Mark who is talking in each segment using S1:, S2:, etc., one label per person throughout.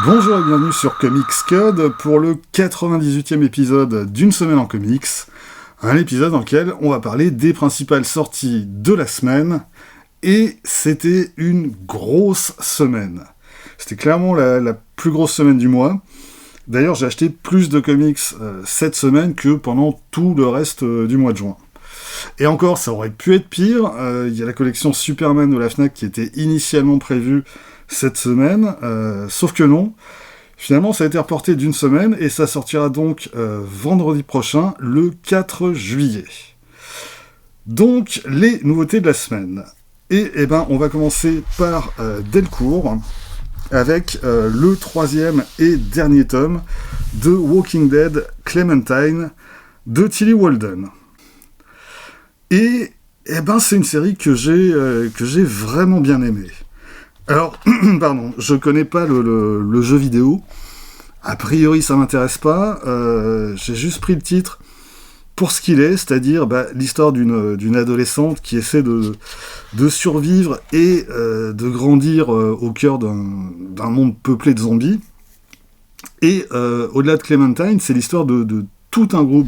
S1: Bonjour et bienvenue sur Comics Code pour le 98e épisode d'une semaine en comics. Un épisode dans lequel on va parler des principales sorties de la semaine. Et c'était une grosse semaine. C'était clairement la plus grosse semaine du mois. D'ailleurs, j'ai acheté plus de comics cette semaine que pendant tout le reste du mois de juin. Et encore, ça aurait pu être pire. Il y a la collection Superman de la Fnac qui était initialement prévue cette semaine, sauf que non. Finalement, ça a été reporté d'une semaine et ça sortira donc vendredi prochain, le 4 juillet. Donc, les nouveautés de la semaine. Et on va commencer par Delcourt, avec le 3e et dernier tome de Walking Dead Clementine de Tillie Walden. Et c'est une série que j'ai vraiment bien aimée. Alors, pardon, je connais pas le jeu vidéo. A priori, ça m'intéresse pas. J'ai juste pris le titre pour ce qu'il est, c'est-à-dire l'histoire d'une adolescente qui essaie de survivre et de grandir au cœur d'un monde peuplé de zombies. Et au-delà de Clementine, c'est l'histoire de tout un groupe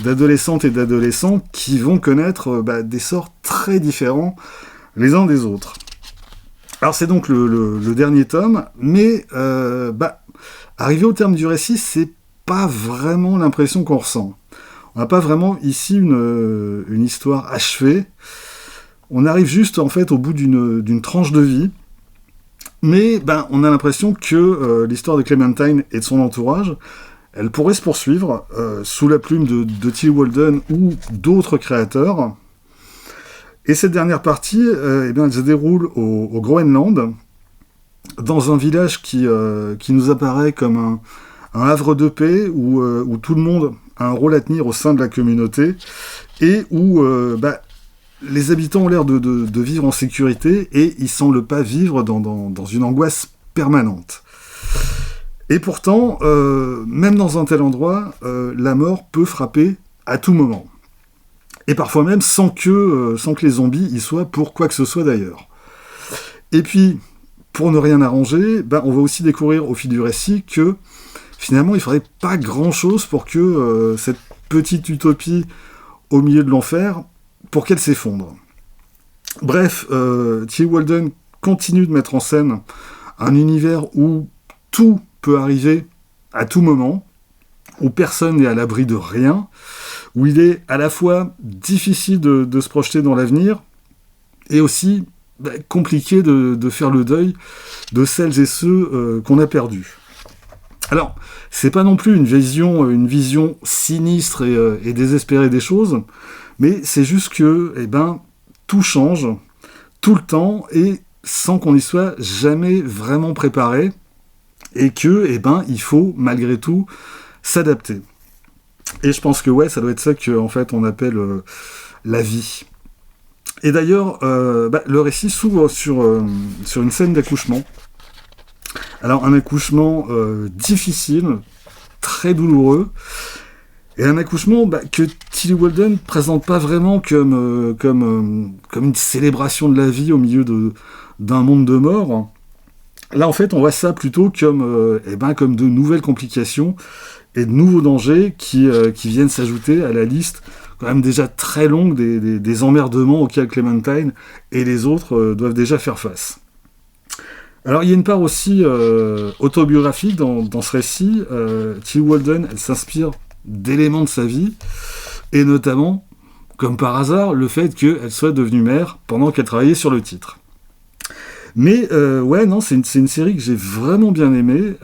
S1: d'adolescentes et d'adolescents qui vont connaître des sorts très différents les uns des autres. Alors c'est donc le dernier tome, mais arrivé au terme du récit, c'est pas vraiment l'impression qu'on ressent. On n'a pas vraiment ici une histoire achevée. On arrive juste en fait au bout d'une tranche de vie, mais on a l'impression que l'histoire de Clementine et de son entourage, elle pourrait se poursuivre sous la plume de Tillie Walden ou d'autres créateurs. Et cette dernière partie, elle se déroule au Groenland, dans un village qui nous apparaît comme un havre de paix, où tout le monde a un rôle à tenir au sein de la communauté, et où les habitants ont l'air de vivre en sécurité, et ils semblent pas vivre dans une angoisse permanente. Et pourtant, même dans un tel endroit, la mort peut frapper à tout moment. Et parfois même sans que les zombies y soient pour quoi que ce soit d'ailleurs. Et puis, pour ne rien arranger, on va aussi découvrir au fil du récit que finalement il ne faudrait pas grand-chose pour que cette petite utopie au milieu de l'enfer, pour qu'elle s'effondre. Bref, Tillie Walden continue de mettre en scène un univers où tout peut arriver à tout moment, où personne n'est à l'abri de rien, où il est à la fois difficile de se projeter dans l'avenir, et aussi compliqué de faire le deuil de celles et ceux qu'on a perdus. Alors, c'est pas non plus une vision sinistre et désespérée des choses, mais c'est juste que tout change, tout le temps, et sans qu'on y soit jamais vraiment préparé, et que il faut malgré tout s'adapter. Et je pense que ça doit être ça qu'en fait on appelle la vie. Et d'ailleurs, le récit s'ouvre sur une scène d'accouchement. Alors un accouchement difficile, très douloureux, et un accouchement que Tillie Walden présente pas vraiment comme une célébration de la vie au milieu d'un monde de mort. Là en fait on voit ça plutôt comme de nouvelles complications et de nouveaux dangers qui viennent s'ajouter à la liste quand même déjà très longue des emmerdements auxquels Clementine et les autres doivent déjà faire face. Alors il y a une part aussi autobiographique dans ce récit. Tillie Walden, elle s'inspire d'éléments de sa vie, et notamment, comme par hasard, le fait qu'elle soit devenue mère pendant qu'elle travaillait sur le titre. Mais c'est une série que j'ai vraiment bien aimée,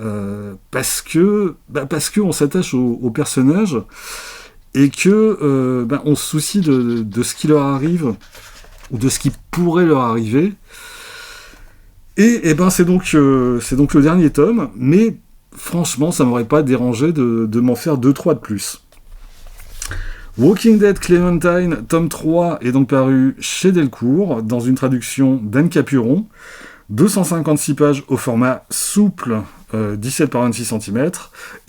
S1: parce que on s'attache aux personnages, et que on se soucie de ce qui leur arrive, ou de ce qui pourrait leur arriver. Et c'est donc le dernier tome, mais franchement ça m'aurait pas dérangé de m'en faire 2-3 de plus. Walking Dead Clementine, tome 3, est donc paru chez Delcourt, dans une traduction d'Anne Capuron, 256 pages au format souple, 17 par 26 cm,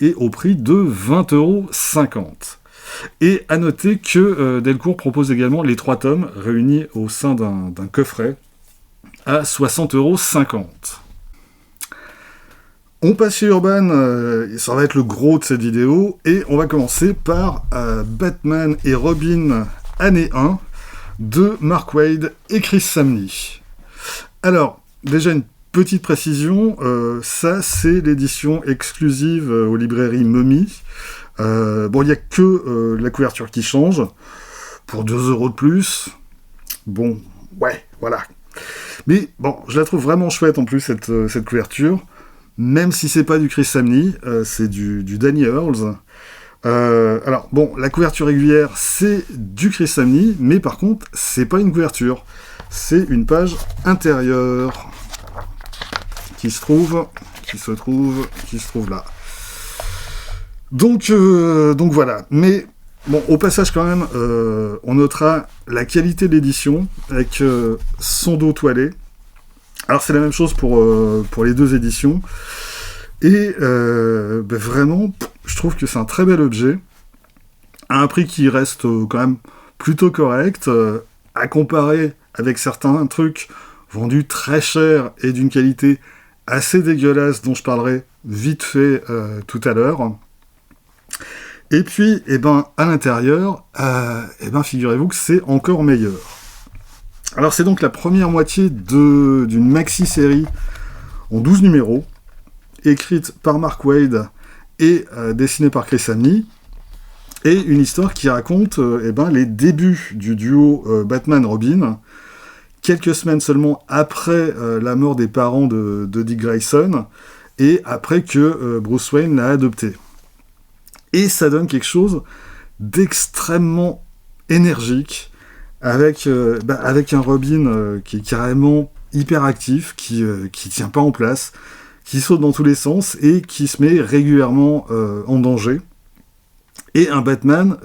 S1: et au prix de 20,50€. Et à noter que Delcourt propose également les 3 tomes réunis au sein d'un coffret à 60,50€. On passe chez Urban, ça va être le gros de cette vidéo, et on va commencer par Batman et Robin année 1 de Mark Waid et Chris Samnee. Alors, déjà une petite précision, ça c'est l'édition exclusive aux librairies Mummy. Bon, il n'y a que la couverture qui change, pour 2€ de plus. Bon, ouais, voilà. Mais bon, je la trouve vraiment chouette en plus, cette couverture. Même si c'est pas du Chris Samnee, c'est du Danny Earls. Alors, bon, la couverture régulière, c'est du Chris Samnee, mais par contre, c'est pas une couverture. C'est une page intérieure qui se trouve là. Donc voilà. Mais bon, au passage quand même, on notera la qualité de l'édition avec son dos toilé. Alors c'est la même chose pour les deux éditions. Et vraiment, je trouve que c'est un très bel objet, à un prix qui reste quand même plutôt correct, à comparer avec certains trucs vendus très cher et d'une qualité assez dégueulasse, dont je parlerai vite fait tout à l'heure. Et puis, à l'intérieur, figurez-vous que c'est encore meilleur. Alors c'est donc la première moitié d'une maxi-série en 12 numéros, écrite par Mark Waid et dessinée par Chris Samnee, et une histoire qui raconte les débuts du duo Batman-Robin, quelques semaines seulement après la mort des parents de Dick Grayson, et après que Bruce Wayne l'a adopté. Et ça donne quelque chose d'extrêmement énergique, avec un Robin qui est carrément hyper actif, qui tient pas en place, qui saute dans tous les sens et qui se met régulièrement en danger. Et un Batman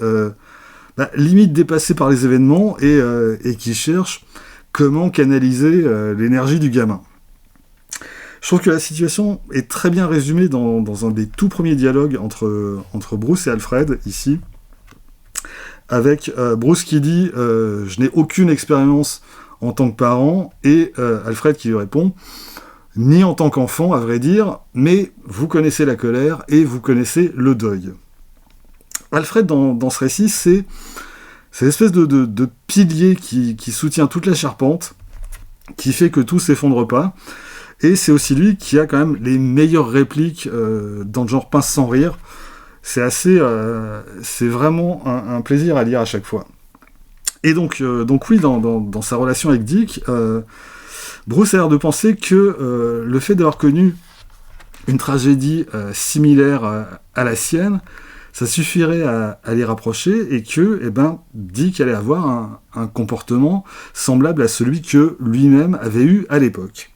S1: limite dépassé par les événements et qui cherche comment canaliser l'énergie du gamin. Je trouve que la situation est très bien résumée dans un des tout premiers dialogues entre Bruce et Alfred, ici, avec Bruce qui dit « Je n'ai aucune expérience en tant que parent », et Alfred qui lui répond « Ni en tant qu'enfant, à vrai dire, mais vous connaissez la colère et vous connaissez le deuil. » Alfred, dans ce récit, c'est l'espèce de pilier qui soutient toute la charpente, qui fait que tout s'effondre pas, et c'est aussi lui qui a quand même les meilleures répliques dans le genre pince sans rire. C'est vraiment un plaisir à lire à chaque fois. Et donc oui, dans sa relation avec Dick, Bruce a l'air de penser que le fait d'avoir connu une tragédie similaire à la sienne, ça suffirait à les rapprocher, et que Dick allait avoir un comportement semblable à celui que lui-même avait eu à l'époque.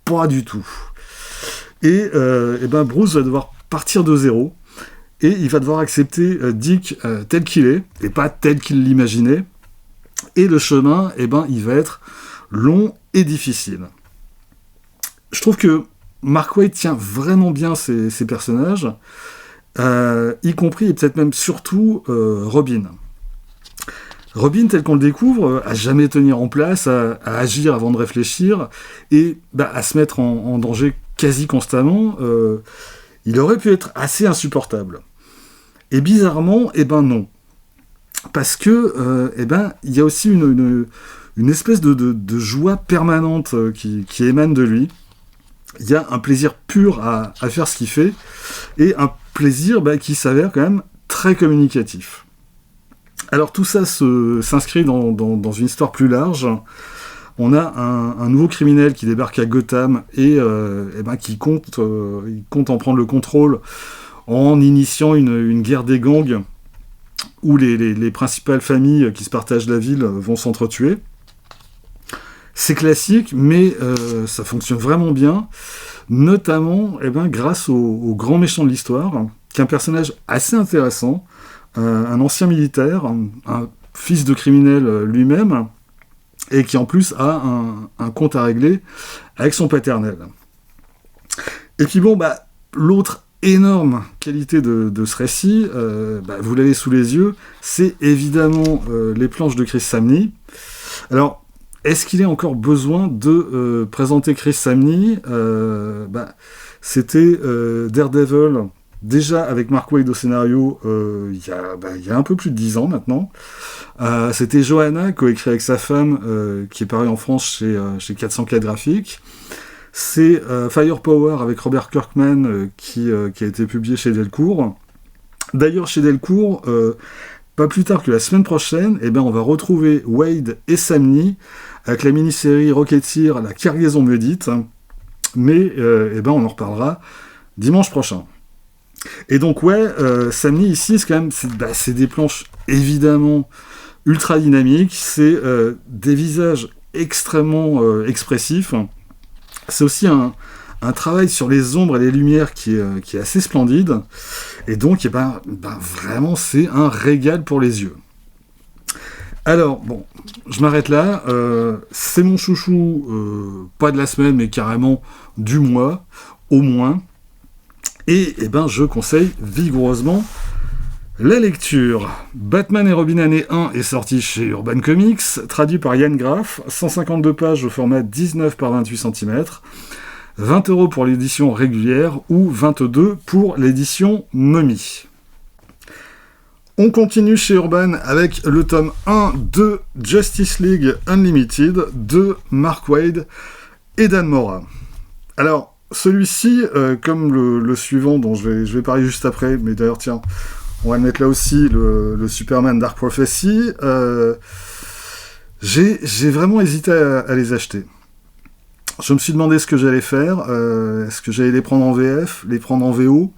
S1: Pas du tout. Et Bruce va devoir partir de zéro, et il va devoir accepter Dick tel qu'il est, et pas tel qu'il l'imaginait, et le chemin, il va être long et difficile. Je trouve que Mark Waid tient vraiment bien ses personnages, y compris, et peut-être même surtout, Robin. Robin, tel qu'on le découvre, à jamais tenir en place, à agir avant de réfléchir, et à se mettre en danger quasi constamment. Il aurait pu être assez insupportable. Et bizarrement, non. Parce que, il y a aussi une espèce de joie permanente qui émane de lui. Il y a un plaisir pur à faire ce qu'il fait, et un plaisir qui s'avère quand même très communicatif. Alors tout ça s'inscrit dans une histoire plus large. On a un nouveau criminel qui débarque à Gotham et qui compte en prendre le contrôle en initiant une guerre des gangs où les principales familles qui se partagent la ville vont s'entretuer. C'est classique, mais ça fonctionne vraiment bien, notamment grâce au grand méchant de l'histoire, qui est un personnage assez intéressant, un ancien militaire, un fils de criminel lui-même, et qui en plus a un compte à régler avec son paternel. Et puis l'autre énorme qualité de ce récit, vous l'avez sous les yeux, c'est évidemment les planches de Chris Samnee. Alors, est-ce qu'il est encore besoin de présenter Chris Samnee? C'était Daredevil, déjà avec Mark Waid au scénario, il y a un peu plus de 10 ans maintenant. C'était Johanna, coécrit avec sa femme, qui est paru en France chez 404 Graphiques. C'est Firepower avec Robert Kirkman, qui a été publié chez Delcourt. D'ailleurs, chez Delcourt, pas plus tard que la semaine prochaine, on va retrouver Waid et Samnee avec la mini-série Rocketeer, la cargaison maudite. Mais on en reparlera dimanche prochain. Et donc Samnee ici, c'est des planches évidemment ultra dynamiques, c'est des visages extrêmement expressifs. C'est aussi un travail sur les ombres et les lumières qui est assez splendide. Et donc, vraiment, c'est un régal pour les yeux. Alors, bon, je m'arrête là. C'est mon chouchou, pas de la semaine, mais carrément du mois, au moins. Et je conseille vigoureusement la lecture. Batman et Robin année 1 est sorti chez Urban Comics, traduit par Yann Graff, 152 pages au format 19 par 28 cm, 20 € pour l'édition régulière ou 22 pour l'édition Mummy. On continue chez Urban avec le tome 1 de Justice League Unlimited de Mark Waid et Dan Mora. Alors, celui-ci, comme le suivant dont je vais parler juste après, mais d'ailleurs tiens, on va le mettre là aussi, le Superman Dark Prophecy, j'ai vraiment hésité à les acheter. Je me suis demandé ce que j'allais faire, est-ce que j'allais les prendre en VF, les prendre en VO,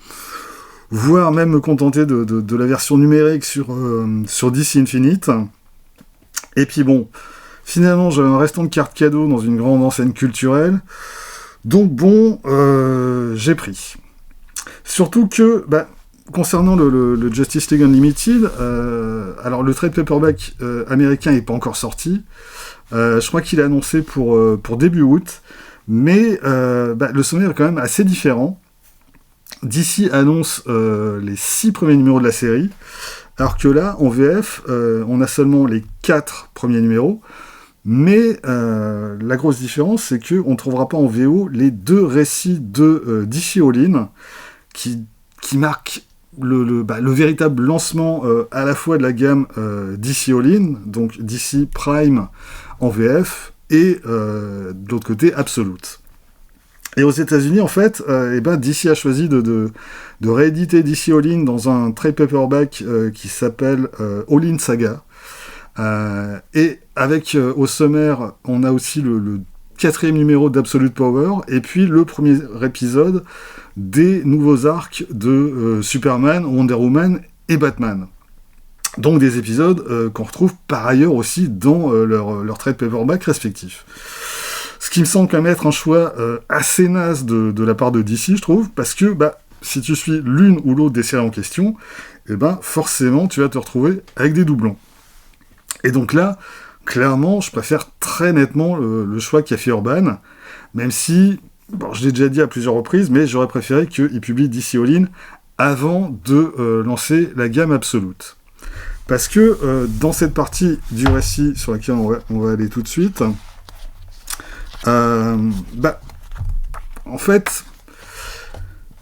S1: voire même me contenter de la version numérique sur DC Infinite. Et puis bon, finalement j'avais un restant de cartes cadeaux dans une grande enseigne culturelle, donc bon, j'ai pris. Surtout que, concernant le Justice League Unlimited, alors le trade paperback américain n'est pas encore sorti. Je crois qu'il est annoncé pour début août, mais le sommaire est quand même assez différent. DC annonce les 6 premiers numéros de la série, alors que là, en VF, on a seulement les 4 premiers numéros, mais la grosse différence, c'est qu'on ne trouvera pas en VO les 2 récits de DC All-In, qui marquent le véritable lancement à la fois de la gamme DC All-In, donc DC Prime en VF, et de l'autre côté Absolute. Et aux États-Unis, en fait, DC a choisi de rééditer DC All-In dans un trade paperback qui s'appelle All-In Saga. Et avec au sommaire, on a aussi le 4e numéro d'Absolute Power, et puis le premier épisode des nouveaux arcs de Superman, Wonder Woman et Batman. Donc des épisodes qu'on retrouve par ailleurs aussi dans leur trade paperback respectifs. Ce qui me semble quand même être un choix assez naze de la part de DC, je trouve, parce que si tu suis l'une ou l'autre des séries en question, forcément tu vas te retrouver avec des doublons. Et donc là, clairement, je préfère très nettement le choix qu'a fait Urban, même si, je l'ai déjà dit à plusieurs reprises, mais j'aurais préféré qu'il publie DC All-In avant de lancer la gamme Absolute. Parce que dans cette partie du récit sur laquelle on va aller tout de suite, en fait,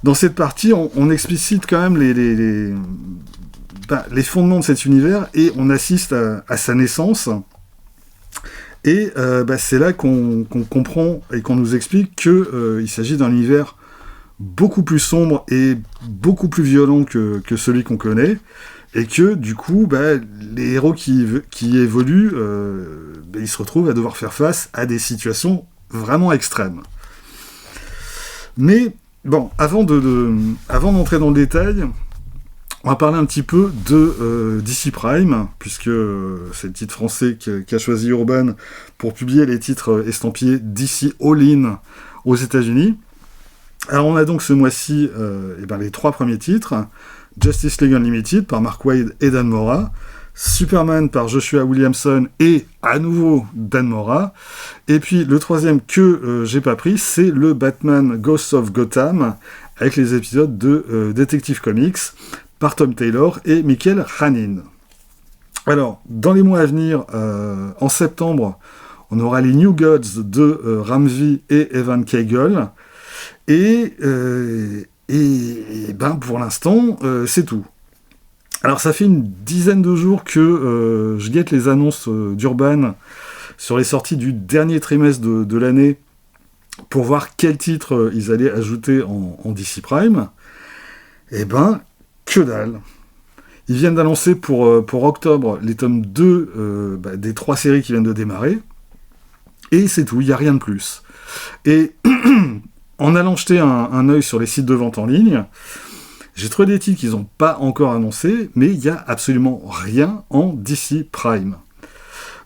S1: dans cette partie, on explicite quand même les fondements de cet univers et on assiste à sa naissance. Et c'est là qu'on comprend et qu'on nous explique qu'il s'agit d'un univers beaucoup plus sombre et beaucoup plus violent que celui qu'on connaît, et que du coup, les héros qui évoluent, ils se retrouvent à devoir faire face à des situations vraiment extrêmes. Mais bon, avant d'entrer dans le détail, on va parler un petit peu de DC Prime, puisque c'est le titre français qu'a choisi Urban pour publier les titres estampillés DC All-In aux États-Unis. Alors on a donc ce mois-ci les 3 premiers titres: Justice League Unlimited par Mark Waid et Dan Mora, Superman par Joshua Williamson et à nouveau Dan Mora, et puis le 3e que j'ai pas pris, c'est le Batman Ghosts of Gotham avec les épisodes de Detective Comics par Tom Taylor et Michael Hanin. Alors, dans les mois à venir, en septembre, On aura les New Gods de Ramsey et Evan Kegel. Et ben pour l'instant, c'est tout. Alors ça fait une dizaine de jours que je guette les annonces d'Urban sur les sorties du dernier trimestre de l'année pour voir quels titres ils allaient ajouter en DC Prime. Et ben, que dalle. Ils viennent d'annoncer pour octobre les tomes 2 des 3 séries qui viennent de démarrer. Et c'est tout, il n'y a rien de plus. Et en allant jeter un œil sur les sites de vente en ligne, j'ai trouvé des titres qu'ils n'ont pas encore annoncés, mais il n'y a absolument rien en DC Prime.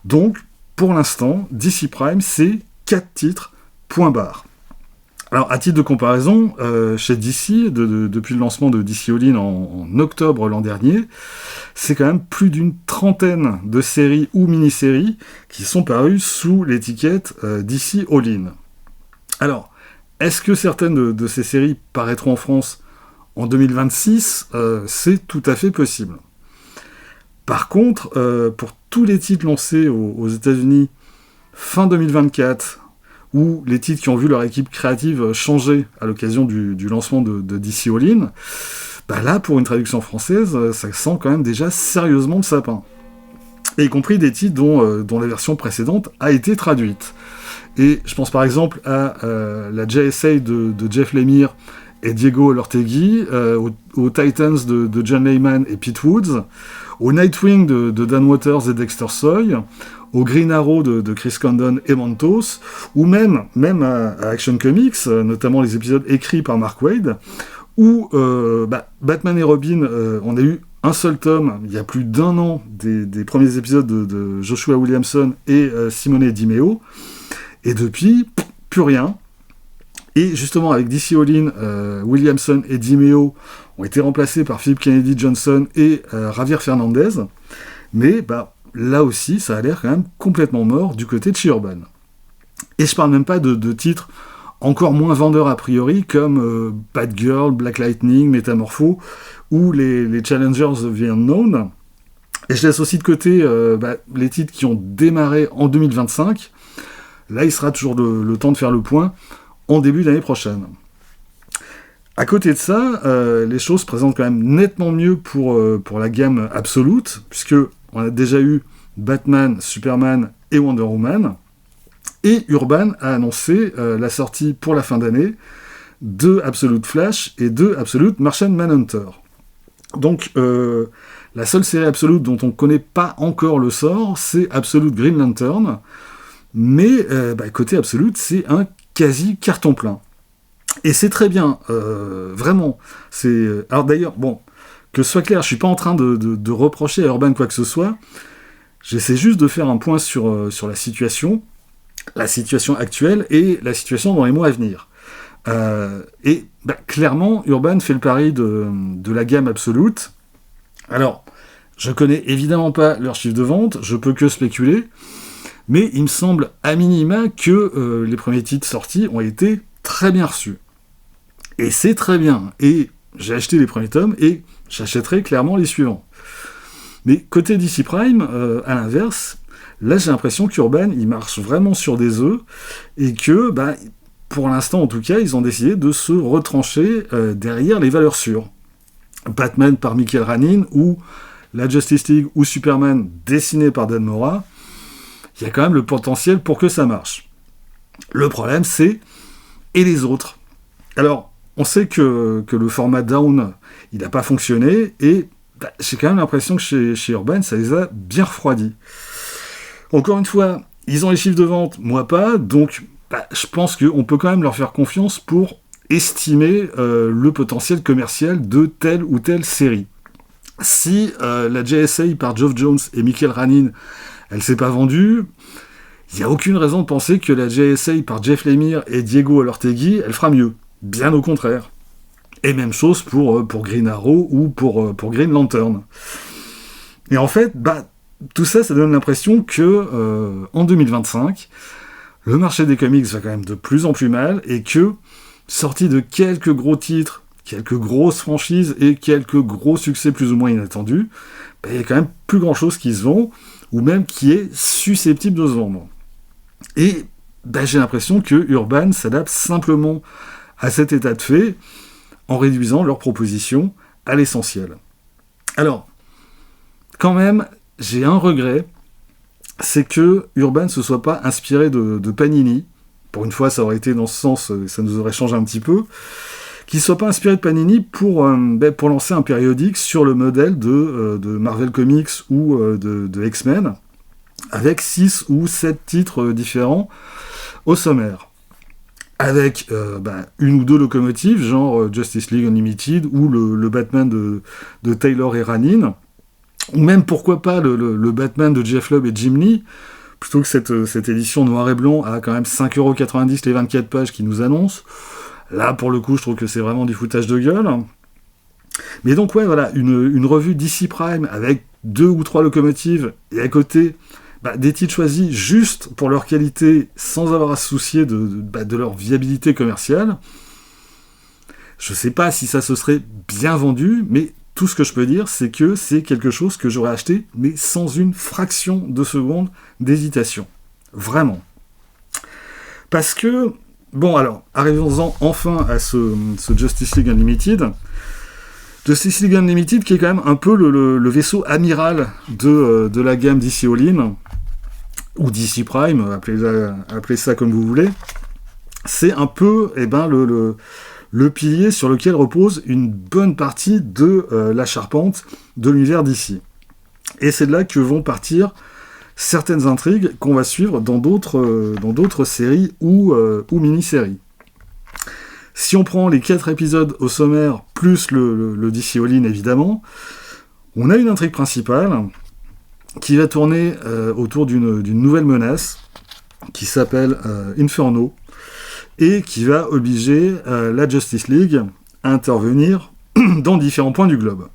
S1: Donc, pour l'instant, DC Prime, c'est 4 titres, point barre. Alors, à titre de comparaison, chez DC, depuis le lancement de DC All-In en octobre l'an dernier, c'est quand même plus d'une trentaine de séries ou mini-séries qui sont parues sous l'étiquette DC All-In. Alors, est-ce que certaines de ces séries paraîtront en France en 2026 ? C'est tout à fait possible. Par contre, pour tous les titres lancés aux États-Unis fin 2024, ou les titres qui ont vu leur équipe créative changer à l'occasion du lancement de DC All-In, bah là, pour une traduction française, ça sent quand même déjà sérieusement le sapin. Et y compris des titres dont la version précédente a été traduite. Et je pense par exemple à la JSA de Jeff Lemire et Diego Olortegui, aux Titans de John Layman et Pete Woods, au Nightwing de Dan Waters et Dexter Soy, au Green Arrow de Chris Condon et Montos, ou même à Action Comics, notamment les épisodes écrits par Mark Waid, où Batman et Robin, on a eu un seul tome, il y a plus d'1 an, des premiers épisodes de Joshua Williamson et Simone Di Meo, et depuis, plus rien. Et justement, avec DC All-In, Williamson et Di Meo ont été remplacés par Philip Kennedy Johnson et Javier Fernandez, mais là aussi, ça a l'air quand même complètement mort du côté de chez Urban. Et je parle même pas de titres encore moins vendeurs a priori, comme Bad Girl, Black Lightning, Metamorpho, ou les Challengers of the Unknown. Et je laisse aussi de côté les titres qui ont démarré en 2025. Là, il sera toujours le temps de faire le point en début d'année prochaine. À côté de ça, les choses se présentent quand même nettement mieux pour la gamme Absolute, puisque on a déjà eu Batman, Superman et Wonder Woman, et Urban a annoncé la sortie pour la fin d'année de Absolute Flash et de Absolute Martian Manhunter. Donc, la seule série Absolute dont on ne connaît pas encore le sort, c'est Absolute Green Lantern, mais côté Absolute, c'est un quasi carton plein. Et c'est très bien, vraiment. Alors d'ailleurs, que ce soit clair, je suis pas en train de reprocher à Urban quoi que ce soit, j'essaie juste de faire un point sur la situation actuelle et la situation dans les mois à venir. Clairement, Urban fait le pari de la gamme Absolute. Alors, je connais évidemment pas leur chiffre de vente, je peux que spéculer, mais il me semble à minima que les premiers titres sortis ont été très bien reçus. Et c'est très bien. Et j'ai acheté les premiers tomes et j'achèterai clairement les suivants. Mais côté DC Prime, à l'inverse, là j'ai l'impression qu'Urban il marche vraiment sur des œufs et que, pour l'instant en tout cas, ils ont décidé de se retrancher derrière les valeurs sûres. Batman par Michael Ranin ou la Justice League ou Superman dessiné par Dan Mora, il y a quand même le potentiel pour que ça marche. Le problème c'est, et les autres ? Alors, on sait que le format Down, il n'a pas fonctionné, et j'ai quand même l'impression que chez Urban, ça les a bien refroidis. Encore une fois, ils ont les chiffres de vente, moi pas, donc je pense qu'on peut quand même leur faire confiance pour estimer le potentiel commercial de telle ou telle série. Si la JSA par Geoff Jones et Michael Ranin, elle s'est pas vendue, il n'y a aucune raison de penser que la JSA par Jeff Lemire et Diego Olortegui, elle fera mieux. Bien au contraire. Et même chose pour Green Arrow ou pour Green Lantern. Et en fait, tout ça, ça donne l'impression que en 2025, le marché des comics va quand même de plus en plus mal et que, sorti de quelques gros titres, quelques grosses franchises et quelques gros succès plus ou moins inattendus, il y a quand même plus grand chose qui se vend ou même qui est susceptible de se vendre. Et j'ai l'impression que Urban s'adapte simplement à cet état de fait en réduisant leurs propositions à l'essentiel. Alors, quand même, j'ai un regret, c'est que Urban ne se soit pas inspiré de Panini. Pour une fois, ça aurait été dans ce sens, ça nous aurait changé un petit peu. Qu'il ne soit pas inspiré de Panini pour lancer un périodique sur le modèle de Marvel Comics ou de X-Men, avec 6 ou 7 titres différents au sommaire. Avec une ou deux locomotives, genre Justice League Unlimited ou le Batman de Taylor et Ranin, ou même pourquoi pas le Batman de Jeff Lubb et Jim Lee, plutôt que cette édition noir et blanc à quand même 5,90€ les 24 pages qui nous annoncent. Là, pour le coup, je trouve que c'est vraiment du foutage de gueule. Mais donc, ouais, voilà, une revue DC Prime avec 2 ou 3 locomotives, et à côté, des titres choisis juste pour leur qualité, sans avoir à se soucier de leur viabilité commerciale. Je sais pas si ça se serait bien vendu, mais tout ce que je peux dire, c'est que c'est quelque chose que j'aurais acheté, mais sans une fraction de seconde d'hésitation. Vraiment. Parce que, bon alors, arrivons-en enfin à ce Justice League Unlimited. Justice League Unlimited qui est quand même un peu le vaisseau amiral de la gamme DC All-In, ou DC Prime, appelez ça comme vous voulez. C'est un peu le pilier sur lequel repose une bonne partie de la charpente de l'univers DC. Et c'est de là que vont partir certaines intrigues qu'on va suivre dans d'autres séries ou mini-séries. Si on prend les 4 épisodes au sommaire, plus le DC All-In évidemment, on a une intrigue principale qui va tourner autour d'une nouvelle menace qui s'appelle Inferno, et qui va obliger la Justice League à intervenir dans différents points du globe.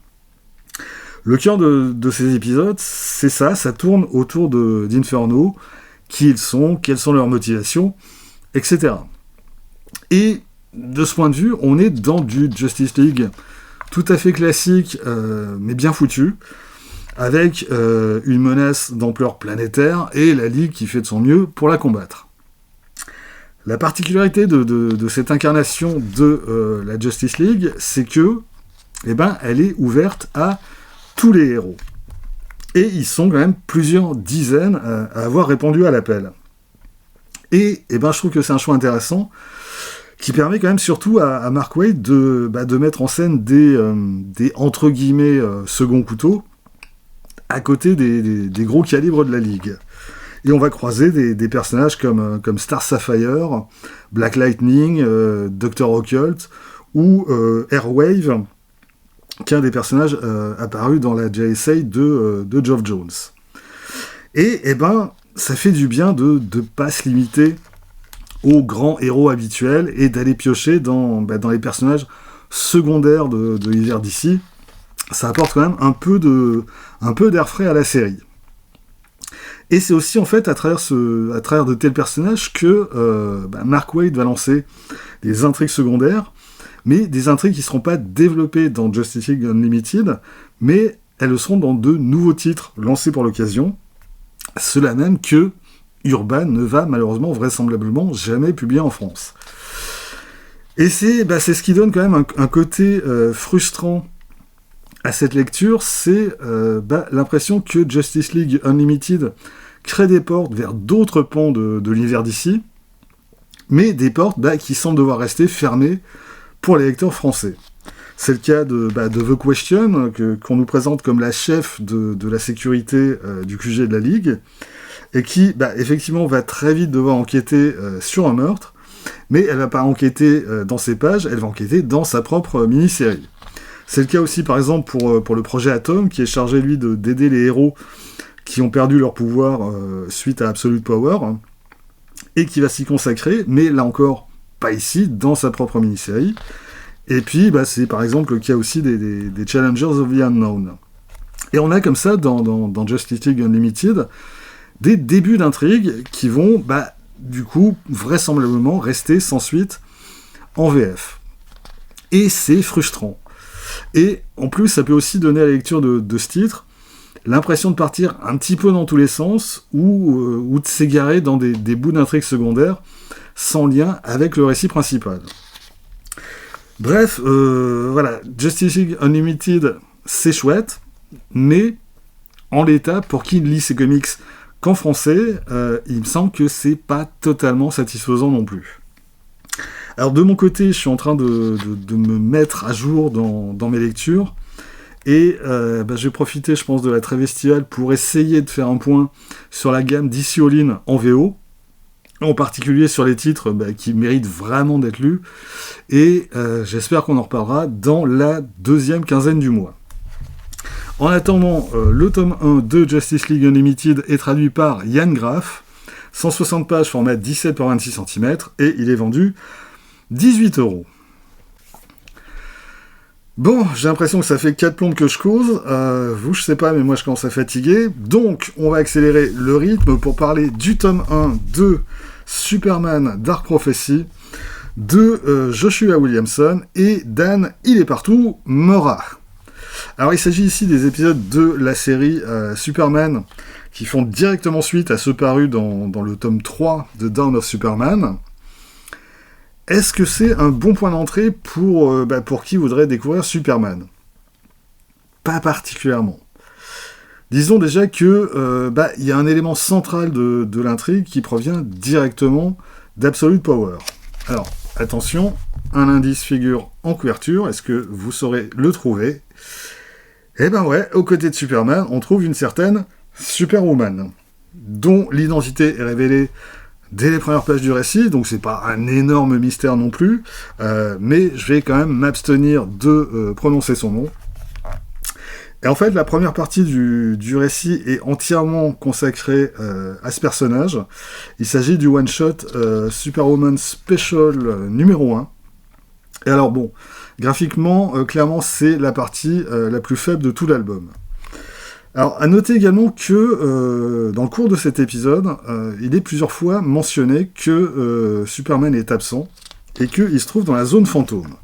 S1: Le cœur de ces épisodes, c'est ça tourne autour d'Inferno, qui ils sont, quelles sont leurs motivations, etc. Et de ce point de vue, on est dans du Justice League tout à fait classique, mais bien foutu, avec une menace d'ampleur planétaire et la Ligue qui fait de son mieux pour la combattre. La particularité de cette incarnation de la Justice League, c'est que, elle est ouverte à tous les héros. Et ils sont quand même plusieurs dizaines à avoir répondu à l'appel. Et je trouve que c'est un choix intéressant, qui permet quand même surtout à Mark Waid de mettre en scène des entre guillemets second couteaux, à côté des gros calibres de la Ligue. Et on va croiser des personnages comme Star Sapphire, Black Lightning, Dr. Occult ou Airwave, qui est un des personnages apparus dans la JSA de Geoff Jones. Et ça fait du bien de ne pas se limiter aux grands héros habituels et d'aller piocher dans les personnages secondaires de l'univers d'ici. Ça apporte quand même un peu d'air frais à la série. Et c'est aussi en fait à travers de tels personnages que Mark Waid va lancer des intrigues secondaires, mais des intrigues qui ne seront pas développées dans Justice League Unlimited, mais elles le seront dans de nouveaux titres lancés pour l'occasion, cela même que Urban ne va malheureusement vraisemblablement jamais publier en France. Et c'est ce qui donne quand même un côté frustrant à cette lecture, c'est l'impression que Justice League Unlimited crée des portes vers d'autres pans de l'univers d'ici, mais des portes qui semblent devoir rester fermées pour les lecteurs français. C'est le cas de The Question, qu'on nous présente comme la chef de la sécurité du QG de la Ligue, et qui, effectivement, va très vite devoir enquêter sur un meurtre, mais elle va pas enquêter dans ses pages, elle va enquêter dans sa propre mini-série. C'est le cas aussi, par exemple, pour le projet Atom, qui est chargé, lui, d'aider les héros qui ont perdu leur pouvoir suite à Absolute Power, et qui va s'y consacrer, mais là encore, pas ici, dans sa propre mini-série. Et puis, c'est par exemple le cas aussi des Challengers of the Unknown. Et on a comme ça, dans Justice League Unlimited, des débuts d'intrigues qui vont, du coup, vraisemblablement rester sans suite en VF. Et c'est frustrant. Et en plus, ça peut aussi donner à la lecture de ce titre l'impression de partir un petit peu dans tous les sens, ou de s'égarer dans des bouts d'intrigue secondaires, sans lien avec le récit principal. Bref, voilà, Justice League Unlimited, c'est chouette, mais en l'état, pour qui lit ces comics qu'en français, il me semble que c'est pas totalement satisfaisant non plus. Alors de mon côté, je suis en train de me mettre à jour dans mes lectures, et je vais profiter, je pense, de la trêve estivale pour essayer de faire un point sur la gamme DC All-In en VO, en particulier sur les titres qui méritent vraiment d'être lus, et j'espère qu'on en reparlera dans la deuxième quinzaine du mois. En attendant, le tome 1 de Justice League Unlimited est traduit par Yann Graff, 160 pages format 17 par 26 cm, et il est vendu 18€. Bon, j'ai l'impression que ça fait 4 plombes que je cause, vous je sais pas, mais moi je commence à fatiguer, donc on va accélérer le rythme pour parler du tome 1 de Superman Dark Prophecy, de Joshua Williamson et Dan Il est partout, Mora. Alors il s'agit ici des épisodes de la série Superman qui font directement suite à ceux parus dans le tome 3 de Dawn of Superman. Est-ce que c'est un bon point d'entrée pour qui voudrait découvrir Superman ? Pas particulièrement. Disons déjà que y a un élément central de l'intrigue qui provient directement d'Absolute Power. Alors, attention, un indice figure en couverture, est-ce que vous saurez le trouver ? Eh ben ouais, aux côtés de Superman, on trouve une certaine Superwoman, dont l'identité est révélée dès les premières pages du récit, donc c'est pas un énorme mystère non plus, mais je vais quand même m'abstenir de prononcer son nom. Et en fait, la première partie du récit est entièrement consacrée à ce personnage. Il s'agit du one-shot Superwoman Special numéro 1. Et alors bon, graphiquement, clairement, c'est la partie la plus faible de tout l'album. Alors, à noter également que, dans le cours de cet épisode, il est plusieurs fois mentionné que Superman est absent, et qu'il se trouve dans la zone fantôme.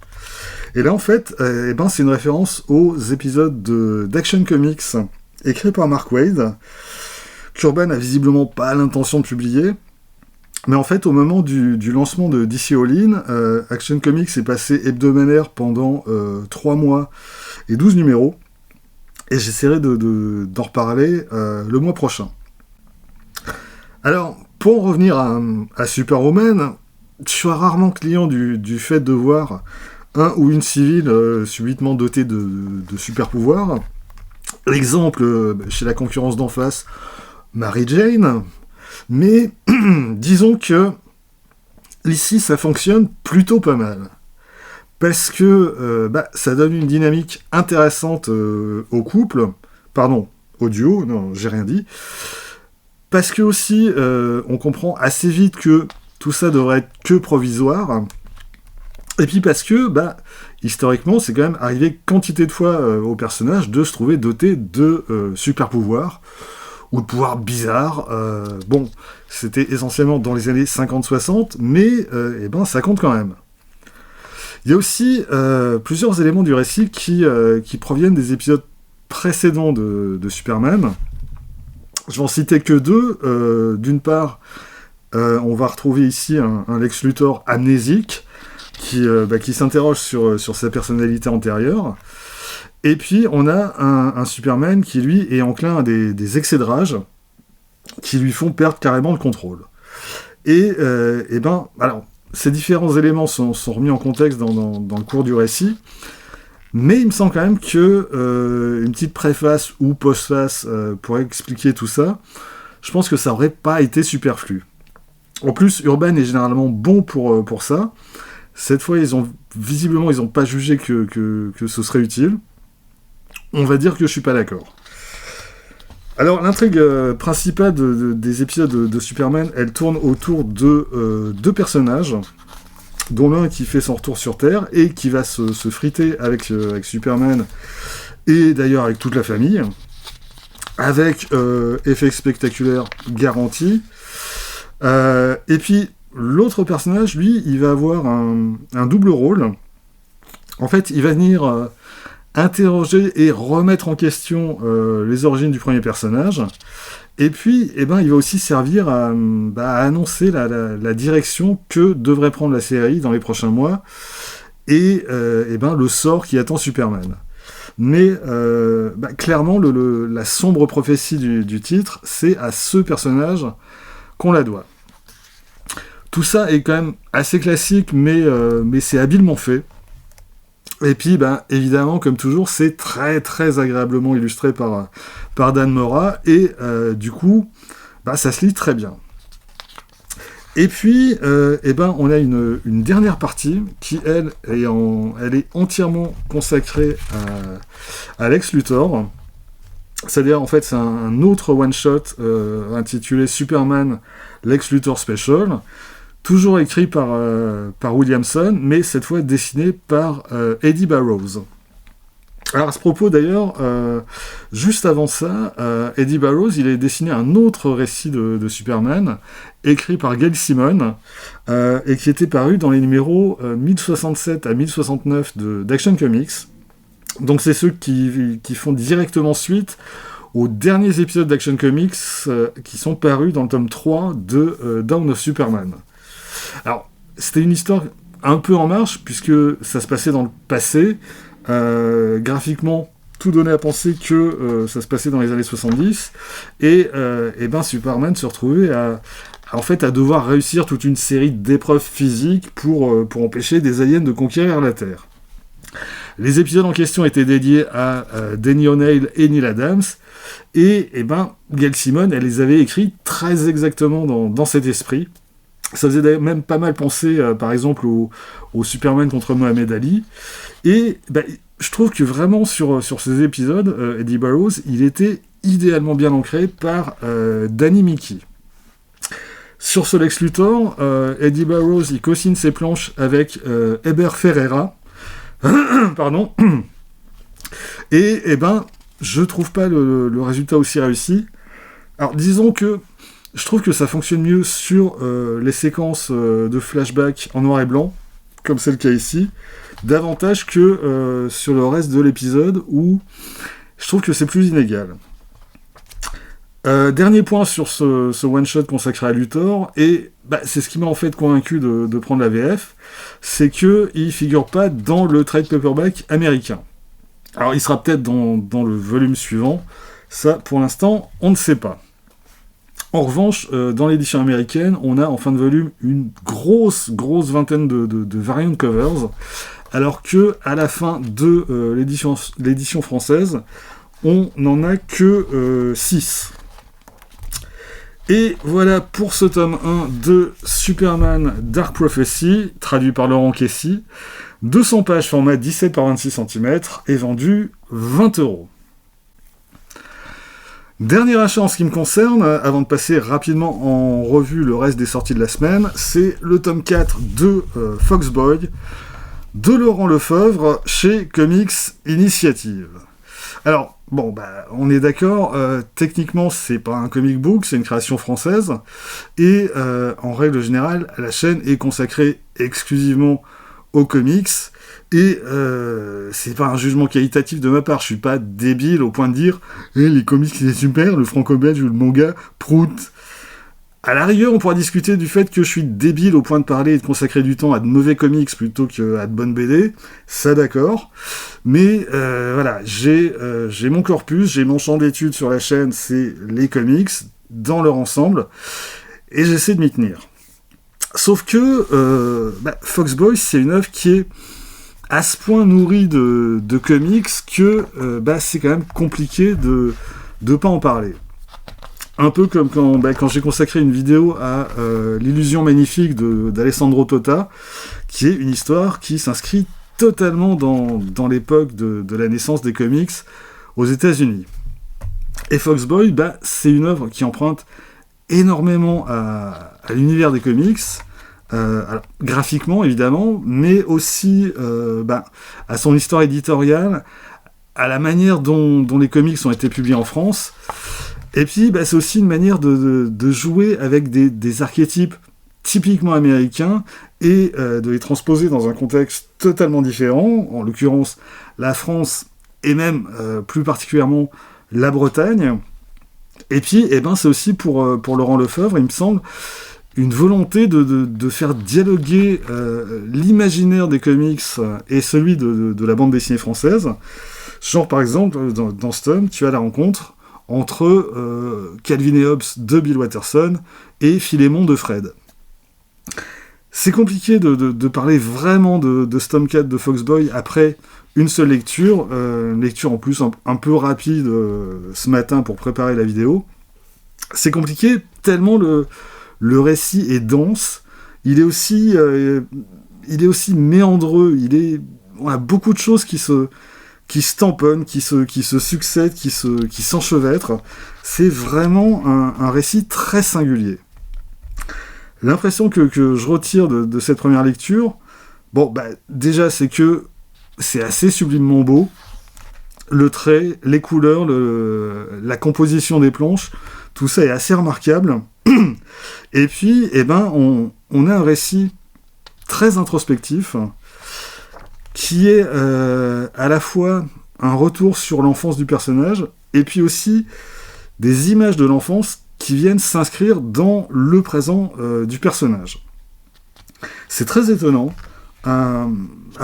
S1: Et là, en fait, c'est une référence aux épisodes d'Action Comics, écrits par Mark Waid, qu'Urban a visiblement pas l'intention de publier, mais en fait, au moment du lancement de DC All-In, Action Comics est passé hebdomadaire pendant 3 mois et 12 numéros, et j'essaierai d'en reparler le mois prochain. Alors, pour en revenir à Superwoman, je suis rarement client du fait de voir un ou une civile subitement dotée de super-pouvoirs. L'exemple, chez la concurrence d'en face, Mary Jane. Mais disons que ici, ça fonctionne plutôt pas mal. Parce que ça donne une dynamique intéressante au couple, au duo, non, j'ai rien dit, parce que aussi, on comprend assez vite que tout ça devrait être que provisoire, et puis parce que, historiquement, c'est quand même arrivé quantité de fois au personnage de se trouver doté de super-pouvoirs, ou de pouvoirs bizarres. C'était essentiellement dans les années 50-60, mais ça compte quand même. Il y a aussi plusieurs éléments du récit qui proviennent des épisodes précédents de Superman. Je vais en citer que 2. D'une part, on va retrouver ici un Lex Luthor amnésique qui s'interroge sur sa personnalité antérieure. Et puis, on a un Superman qui, lui, est enclin à des excès de rage qui lui font perdre carrément le contrôle. Alors, ces différents éléments sont remis en contexte dans le cours du récit, mais il me semble quand même que une petite préface ou postface pour expliquer tout ça, je pense que ça aurait pas été superflu. En plus, Urban est généralement bon pour ça. Cette fois, visiblement, ils n'ont pas jugé que ce serait utile. On va dire que je suis pas d'accord. Alors, l'intrigue principale des épisodes de Superman, elle tourne autour de 2 personnages, dont l'un qui fait son retour sur Terre et qui va se friter avec Superman, et d'ailleurs avec toute la famille, avec effet spectaculaire garanti. Et puis, l'autre personnage, lui, il va avoir un double rôle. En fait, il va venir interroger et remettre en question les origines du premier personnage. Et puis, il va aussi servir à annoncer la direction que devrait prendre la série dans les prochains mois, et le sort qui attend Superman. Mais clairement, la sombre prophétie du titre, c'est à ce personnage qu'on la doit. Tout ça est quand même assez classique, mais c'est habilement fait. Et puis, évidemment, comme toujours, c'est très très agréablement illustré par Dan Mora, et du coup, ça se lit très bien. Et puis, on a une dernière partie qui, elle est entièrement consacrée à Lex Luthor. C'est-à-dire, en fait, c'est un autre one-shot intitulé Superman Lex Luthor Special, toujours écrit par Williamson, mais cette fois dessiné par Eddie Barrows. Alors à ce propos d'ailleurs, juste avant ça, Eddie Barrows, il a dessiné un autre récit de Superman, écrit par Gail Simone, et qui était paru dans les numéros 1067 à 1069 d'Action Comics. Donc c'est ceux qui font directement suite aux derniers épisodes d'Action Comics qui sont parus dans le tome 3 de Dawn of Superman. Alors, c'était une histoire un peu en marche, puisque ça se passait dans le passé. Graphiquement, tout donnait à penser que ça se passait dans les années 70, et Superman se retrouvait à devoir réussir toute une série d'épreuves physiques pour empêcher des aliens de conquérir la Terre. Les épisodes en question étaient dédiés à Denny O'Neil et Neil Adams, et Gail Simone, elle les avait écrits très exactement dans cet esprit. Ça faisait d'ailleurs même pas mal penser, par exemple, au Superman contre Mohamed Ali. Et je trouve que vraiment, sur ces épisodes, Eddie Barrows, il était idéalement bien ancré par Danny Mickey. Sur ce Lex Luthor, Eddie Barrows, il co-signe ses planches avec Eber Ferreira. Pardon. Et je trouve pas le résultat aussi réussi. Alors, disons que je trouve que ça fonctionne mieux sur les séquences de flashback en noir et blanc, comme c'est le cas ici, davantage que sur le reste de l'épisode, où je trouve que c'est plus inégal. Dernier point sur ce one-shot consacré à Luthor, et c'est ce qui m'a en fait convaincu de prendre la VF, c'est qu'il figure pas dans le trade paperback américain. Alors il sera peut-être dans le volume suivant, ça pour l'instant on ne sait pas. En revanche, dans l'édition américaine, on a en fin de volume une grosse vingtaine de variant covers, alors que à la fin de l'édition française, on n'en a que 6. Et voilà pour ce tome 1 de Superman Dark Prophecy, traduit par Laurent Kessy, 200 pages format 17 par 26 cm, et vendu 20€. Dernier achat en ce qui me concerne, avant de passer rapidement en revue le reste des sorties de la semaine, c'est le tome 4 de Foxboy, de Laurent Lefebvre, chez Comics Initiative. Alors, on est d'accord, techniquement c'est pas un comic book, c'est une création française, et en règle générale, la chaîne est consacrée exclusivement aux comics, et c'est pas un jugement qualitatif de ma part, je suis pas débile au point de dire les comics c'est super, le franco-belge ou le manga, prout. À la rigueur, on pourra discuter du fait que je suis débile au point de parler et de consacrer du temps à de mauvais comics plutôt qu'à de bonnes BD, ça d'accord, mais voilà, j'ai mon corpus, j'ai mon champ d'études sur la chaîne, c'est les comics, dans leur ensemble, et j'essaie de m'y tenir. Sauf que Foxboy, c'est une œuvre qui est à ce point nourrie de comics que c'est quand même compliqué de pas en parler. Un peu comme quand j'ai consacré une vidéo à l'illusion magnifique d'Alessandro Tota, qui est une histoire qui s'inscrit totalement dans l'époque de la naissance des comics aux États-Unis. Et Foxboy, c'est une œuvre qui emprunte énormément à l'univers des comics, alors, graphiquement évidemment, mais aussi à son histoire éditoriale, à la manière dont les comics ont été publiés en France. Et puis c'est aussi une manière de jouer avec des archétypes typiquement américains et de les transposer dans un contexte totalement différent, en l'occurrence la France et même plus particulièrement la Bretagne. Et puis, c'est aussi pour Laurent Lefebvre, il me semble, une volonté de faire dialoguer l'imaginaire des comics et celui de la bande dessinée française. Genre, par exemple, dans ce tome, tu as la rencontre entre Calvin et Hobbes de Bill Watterson et Philémon de Fred. C'est compliqué de parler vraiment de ce tome 4 de Foxboy après une seule lecture, une lecture en plus un peu rapide ce matin pour préparer la vidéo. C'est compliqué tellement le récit est dense, il est aussi méandreux, on a beaucoup de choses qui se tamponnent, qui se succèdent, qui s'enchevêtrent. C'est vraiment un récit très singulier. L'impression que je retire de cette première lecture, déjà c'est que c'est assez sublimement beau, le trait, les couleurs, la composition des planches, tout ça est assez remarquable. Et puis, on a un récit très introspectif qui est à la fois un retour sur l'enfance du personnage et puis aussi des images de l'enfance qui viennent s'inscrire dans le présent du personnage. C'est très étonnant. À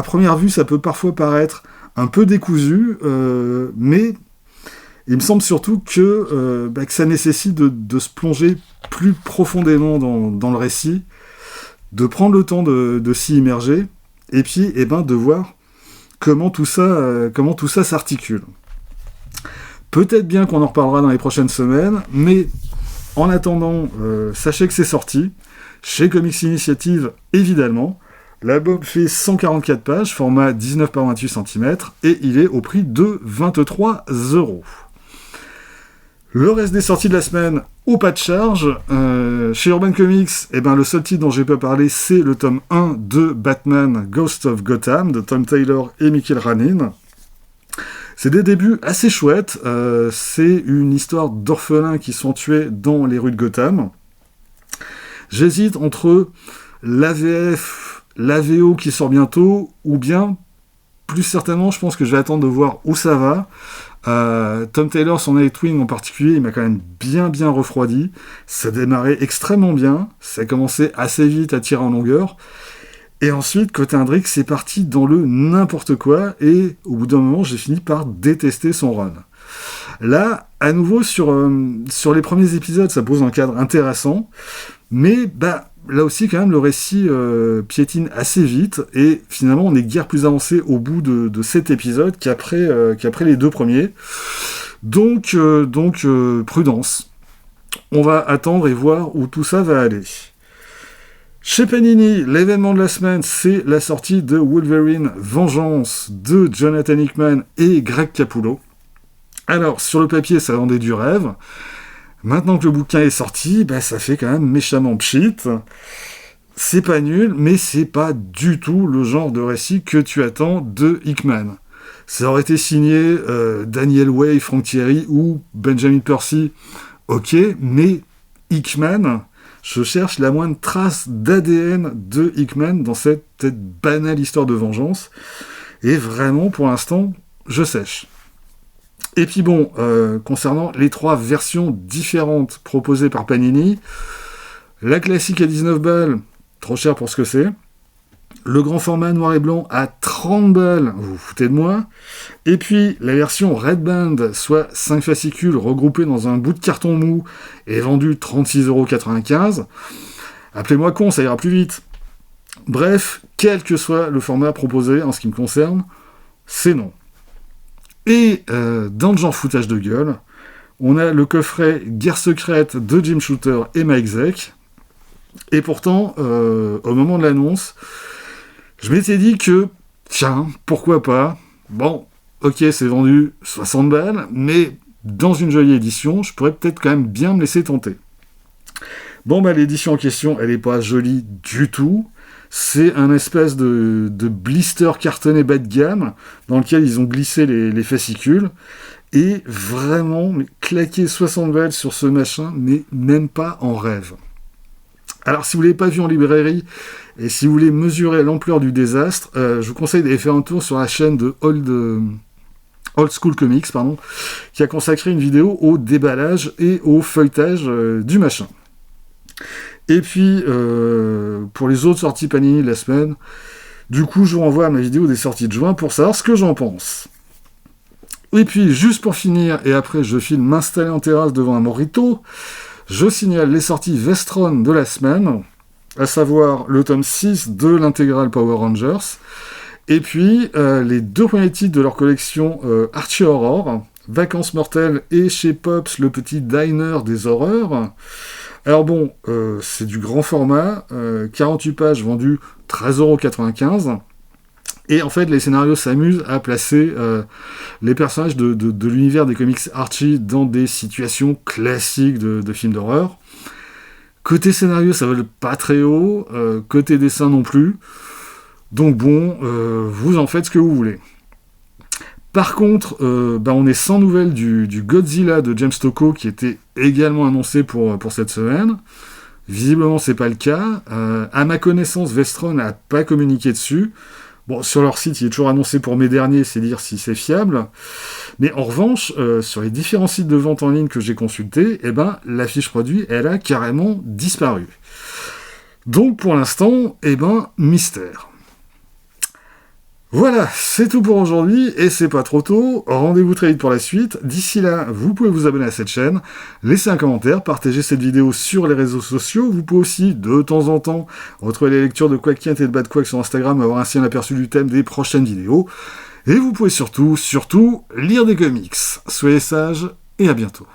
S1: première vue, ça peut parfois paraître un peu décousu, mais il me semble surtout que ça nécessite de se plonger plus profondément dans le récit, de prendre le temps de s'y immerger, et puis de voir comment tout ça s'articule. Peut-être bien qu'on en reparlera dans les prochaines semaines, mais en attendant, sachez que c'est sorti, chez Comics Initiative évidemment. L'album fait 144 pages, format 19 par 28 cm, et il est au prix de 23€. Le reste des sorties de la semaine, au pas de charge. Chez Urban Comics, le seul titre dont j'ai pas parlé, c'est le tome 1 de Batman Ghost of Gotham, de Tom Taylor et Michael Ranin. C'est des débuts assez chouettes. C'est une histoire d'orphelins qui sont tués dans les rues de Gotham. J'hésite entre l'AVF, l'AVO qui sort bientôt, ou bien, plus certainement, je pense que je vais attendre de voir où ça va. Tom Taylor, son Nightwing en particulier, il m'a quand même bien refroidi. Ça démarrait extrêmement bien, ça a commencé assez vite à tirer en longueur. Et ensuite, côté Hendrix, c'est parti dans le n'importe quoi, et au bout d'un moment, j'ai fini par détester son run. Là, à nouveau, sur les premiers épisodes, ça pose un cadre intéressant, mais là aussi, quand même, le récit piétine assez vite, et finalement, on est guère plus avancé au bout de cet épisode qu'après les deux premiers. Donc, prudence. On va attendre et voir où tout ça va aller. Chez Panini, l'événement de la semaine, c'est la sortie de Wolverine Vengeance de Jonathan Hickman et Greg Capullo. Alors, sur le papier, ça vendait du rêve. Maintenant que le bouquin est sorti, ça fait quand même méchamment pchit. C'est pas nul, mais c'est pas du tout le genre de récit que tu attends de Hickman. Ça aurait été signé Daniel Way, Frank Thierry ou Benjamin Percy, ok, mais Hickman, je cherche la moindre trace d'ADN de Hickman dans cette banale histoire de vengeance, et vraiment, pour l'instant, je sèche. Et puis concernant les 3 versions différentes proposées par Panini, la classique à 19 balles, trop cher pour ce que c'est. Le grand format noir et blanc à 30 balles, vous vous foutez de moi. Et puis la version Red Band, soit 5 fascicules regroupés dans un bout de carton mou et vendu 36,95€. Appelez-moi con, ça ira plus vite. Bref, quel que soit le format proposé en ce qui me concerne, c'est non. Et dans le genre foutage de gueule, on a le coffret Guerre secrète de Jim Shooter et Mike Zeck. Et pourtant, au moment de l'annonce, je m'étais dit que, tiens, pourquoi pas. Bon, ok, c'est vendu 60 balles, mais dans une jolie édition, je pourrais peut-être quand même bien me laisser tenter. L'édition en question, elle n'est pas jolie du tout. C'est un espèce de blister cartonné bas de gamme dans lequel ils ont glissé les fascicules. Et vraiment, claquer 60 balles sur ce machin, mais même pas en rêve. Alors, si vous ne l'avez pas vu en librairie, et si vous voulez mesurer l'ampleur du désastre, je vous conseille d'aller faire un tour sur la chaîne de Old School Comics, pardon, qui a consacré une vidéo au déballage et au feuilletage du machin. Et puis, pour les autres sorties Panini de la semaine, du coup, je vous renvoie à ma vidéo des sorties de juin pour savoir ce que j'en pense. Et puis, juste pour finir, et après je file m'installer en terrasse devant un Morito, je signale les sorties Vestron de la semaine, à savoir le tome 6 de l'intégrale Power Rangers, et puis les 2 premiers titres de leur collection Archie Horror, Vacances Mortelles et chez Pops, le petit diner des horreurs. Alors bon, c'est du grand format, 48 pages vendues 13,95 €. Et en fait, les scénarios s'amusent à placer les personnages de l'univers des comics Archie dans des situations classiques de films d'horreur. Côté scénario, ça vole pas très haut, côté dessin non plus. Donc bon, vous en faites ce que vous voulez. Par contre, on est sans nouvelles du Godzilla de James Tocco qui était également annoncé pour cette semaine. Visiblement, c'est pas le cas. À ma connaissance, Vestron n'a pas communiqué dessus. Bon, sur leur site, il est toujours annoncé pour mai dernier, c'est dire si c'est fiable. Mais en revanche, sur les différents sites de vente en ligne que j'ai consultés, la fiche produit, elle a carrément disparu. Donc, pour l'instant, mystère. Voilà, c'est tout pour aujourd'hui, et c'est pas trop tôt. Rendez-vous très vite pour la suite. D'ici là, vous pouvez vous abonner à cette chaîne, laisser un commentaire, partager cette vidéo sur les réseaux sociaux. Vous pouvez aussi, de temps en temps, retrouver les lectures de Quackient et de Bad Quack sur Instagram, avoir ainsi un aperçu du thème des prochaines vidéos. Et vous pouvez surtout, lire des comics. Soyez sages, et à bientôt.